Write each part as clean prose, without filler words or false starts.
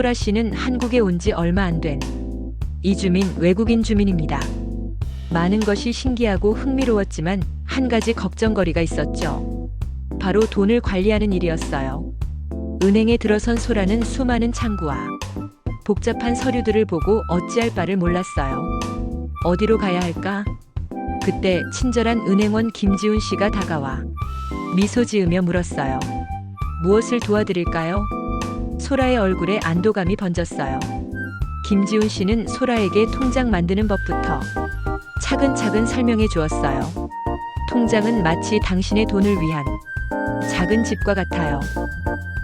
소라 씨는 한국에 온 지 얼마 안 된 이주민 외국인 주민입니다. 많은 것이 신기하고 흥미로웠지만 한 가지 걱정거리가 있었죠. 바로 돈을 관리하는 일이었어요. 은행에 들어선 소라는 수많은 창구와 복잡한 서류들을 보고 어찌할 바를 몰랐어요. 어디로 가야 할까? 그때 친절한 은행원 김지훈 씨가 다가와 미소 지으며 물었어요. 무엇을 도와드릴까요? 소라의 얼굴에 안도감이 번졌어요. 김지훈 씨는 소라에게 통장 만드는 법부터 차근차근 설명해 주었어요. 통장은 마치 당신의 돈을 위한 작은 집과 같아요.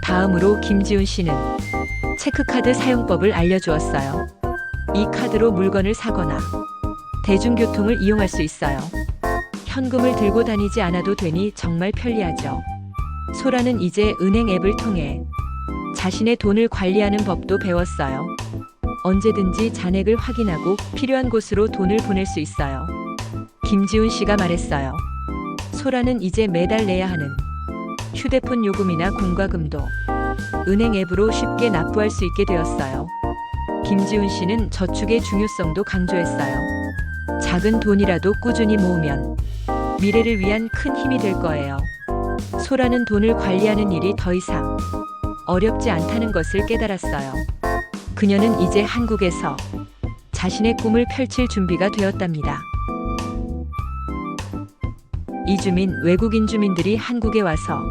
다음으로 김지훈 씨는 체크카드 사용법을 알려주었어요. 이 카드로 물건을 사거나 대중교통을 이용할 수 있어요. 현금을 들고 다니지 않아도 되니 정말 편리하죠. 소라는 이제 은행 앱을 통해 자신의 돈을 관리하는 법도 배웠어요. 언제든지 잔액을 확인하고 필요한 곳으로 돈을 보낼 수 있어요. 김지훈 씨가 말했어요. 소라는 이제 매달 내야 하는 휴대폰 요금이나 공과금도 은행 앱으로 쉽게 납부할 수 있게 되었어요. 김지훈 씨는 저축의 중요성도 강조했어요. 작은 돈이라도 꾸준히 모으면 미래를 위한 큰 힘이 될 거예요. 소라는 돈을 관리하는 일이 더 이상 어렵지 않다는 것을 깨달았어요. 그녀는 이제 한국에서 자신의 꿈을 펼칠 준비가 되었답니다. 이주민, 외국인 주민들이 한국에 와서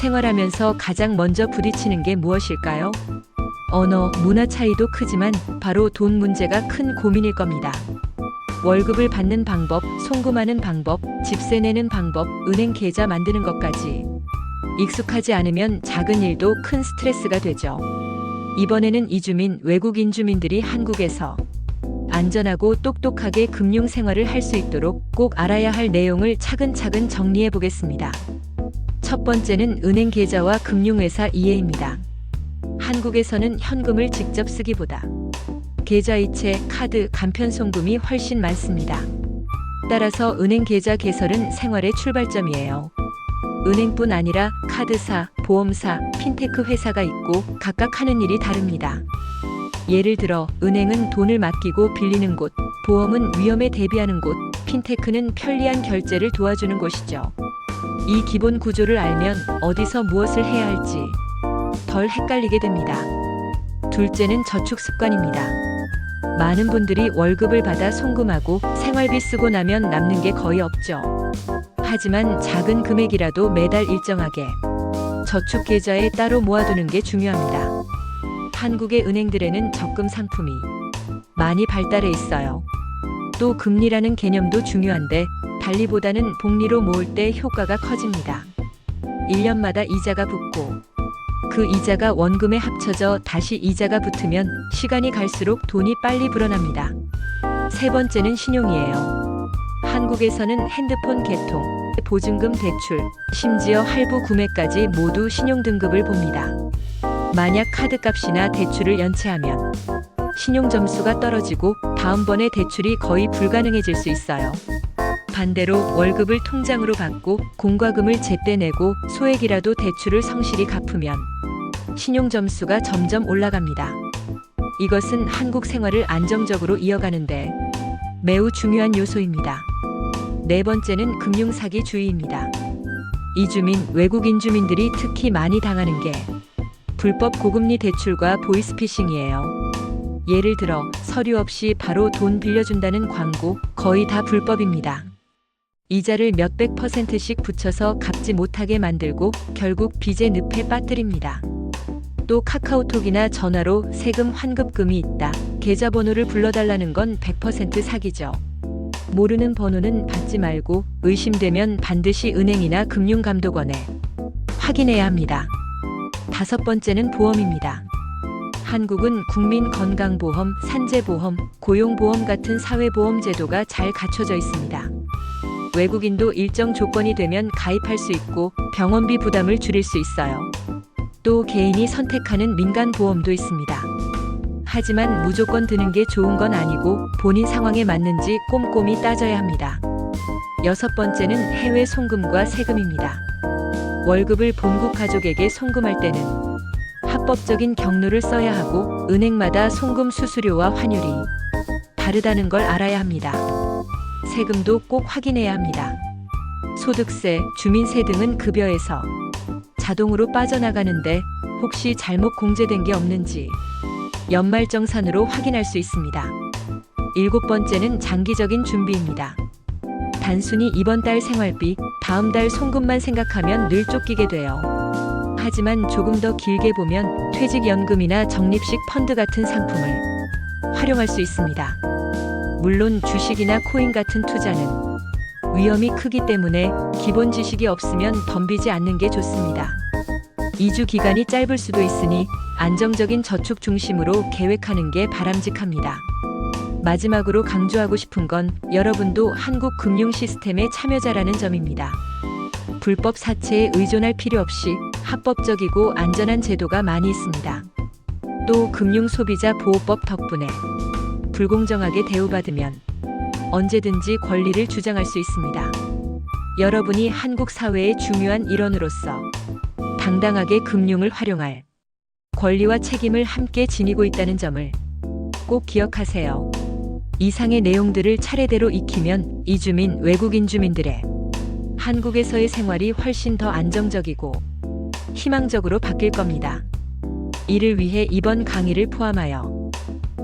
생활하면서 가장 먼저 부딪히는 게 무엇일까요? 언어, 문화 차이도 크지만 바로 돈 문제가 큰 고민일 겁니다. 월급을 받는 방법, 송금하는 방법, 집세 내는 방법, 은행 계좌 만드는 것까지 익숙하지 않으면 작은 일도 큰 스트레스가 되죠. 이번에는 이주민, 외국인 주민들이 한국에서 안전하고 똑똑하게 금융 생활을 할 수 있도록 꼭 알아야 할 내용을 차근차근 정리해 보겠습니다. 첫 번째는 은행 계좌와 금융회사 이해입니다. 한국에서는 현금을 직접 쓰기보다 계좌이체, 카드, 간편 송금이 훨씬 많습니다. 따라서 은행 계좌 개설은 생활의 출발점이에요. 은행뿐 아니라 카드사, 보험사, 핀테크 회사가 있고 각각 하는 일이 다릅니다. 예를 들어 은행은 돈을 맡기고 빌리는 곳, 보험은 위험에 대비하는 곳, 핀테크는 편리한 결제를 도와주는 곳이죠. 이 기본 구조를 알면 어디서 무엇을 해야 할지 덜 헷갈리게 됩니다. 둘째는 저축 습관입니다. 많은 분들이 월급을 받아 송금하고 생활비 쓰고 나면 남는 게 거의 없죠. 하지만 작은 금액이라도 매달 일정하게 저축 계좌에 따로 모아두는 게 중요합니다. 한국의 은행들에는 적금 상품이 많이 발달해 있어요. 또 금리라는 개념도 중요한데 달리보다는 복리로 모을 때 효과가 커집니다. 1년마다 이자가 붙고 그 이자가 원금에 합쳐져 다시 이자가 붙으면 시간이 갈수록 돈이 빨리 불어납니다. 세 번째는 신용이에요. 한국에서는 핸드폰 개통, 보증금 대출, 심지어 할부 구매까지 모두 신용 등급을 봅니다. 만약 카드값이나 대출을 연체하면 신용 점수가 떨어지고 다음번에 대출이 거의 불가능해질 수 있어요. 반대로 월급을 통장으로 받고 공과금을 제때 내고 소액이라도 대출을 성실히 갚으면 신용 점수가 점점 올라갑니다. 이것은 한국 생활을 안정적으로 이어가는데 매우 중요한 요소입니다. 네 번째는 금융사기주의입니다. 이주민, 외국인 주민들이 특히 많이 당하는 게 불법 고금리 대출과 보이스피싱이에요. 예를 들어 서류 없이 바로 돈 빌려준다는 광고, 거의 다 불법입니다. 이자를 몇백 %씩 붙여서 갚지 못하게 만들고 결국 빚의 늪에 빠뜨립니다. 또 카카오톡이나 전화로 세금 환급금이 있다, 계좌번호를 불러달라는 건 100% 사기죠. 모르는 번호는 받지 말고 의심되면 반드시 은행이나 금융감독원에 확인해야 합니다. 다섯 번째는 보험입니다. 한국은 국민건강보험, 산재보험, 고용보험 같은 사회보험 제도가 잘 갖춰져 있습니다. 외국인도 일정 조건이 되면 가입할 수 있고 병원비 부담을 줄일 수 있어요. 또 개인이 선택하는 민간보험도 있습니다. 하지만 무조건 드는 게 좋은 건 아니고 본인 상황에 맞는지 꼼꼼히 따져야 합니다. 여섯 번째는 해외 송금과 세금입니다. 월급을 본국 가족에게 송금할 때는 합법적인 경로를 써야 하고 은행마다 송금 수수료와 환율이 다르다는 걸 알아야 합니다. 세금도 꼭 확인해야 합니다. 소득세, 주민세 등은 급여에서 자동으로 빠져나가는데 혹시 잘못 공제된 게 없는지 연말정산으로 확인할 수 있습니다. 7번째는 장기적인 준비입니다. 단순히 이번 달 생활비, 다음 달 송금만 생각하면 늘 쫓기게 돼요. 하지만 조금 더 길게 보면 퇴직연금이나 적립식 펀드 같은 상품을 활용할 수 있습니다. 물론 주식이나 코인 같은 투자는 위험이 크기 때문에 기본 지식이 없으면 덤비지 않는 게 좋습니다. 2주 기간이 짧을 수도 있으니 안정적인 저축 중심으로 계획하는 게 바람직합니다. 마지막으로 강조하고 싶은 건 여러분도 한국 금융 시스템의 참여자라는 점입니다. 불법 사채에 의존할 필요 없이 합법적이고 안전한 제도가 많이 있습니다. 또 금융소비자보호법 덕분에 불공정하게 대우받으면 언제든지 권리를 주장할 수 있습니다. 여러분이 한국 사회의 중요한 일원으로서 당당하게 금융을 활용할 권리와 책임을 함께 지니고 있다는 점을 꼭 기억하세요. 이상의 내용들을 차례대로 익히면 이주민, 외국인 주민들의 한국에서의 생활이 훨씬 더 안정적이고 희망적으로 바뀔 겁니다. 이를 위해 이번 강의를 포함하여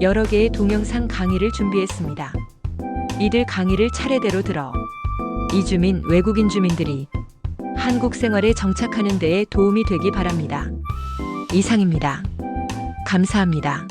여러 개의 동영상 강의를 준비했습니다. 이들 강의를 차례대로 들어 이주민, 외국인 주민들이 한국 생활에 정착하는 데에 도움이 되기 바랍니다. 이상입니다. 감사합니다.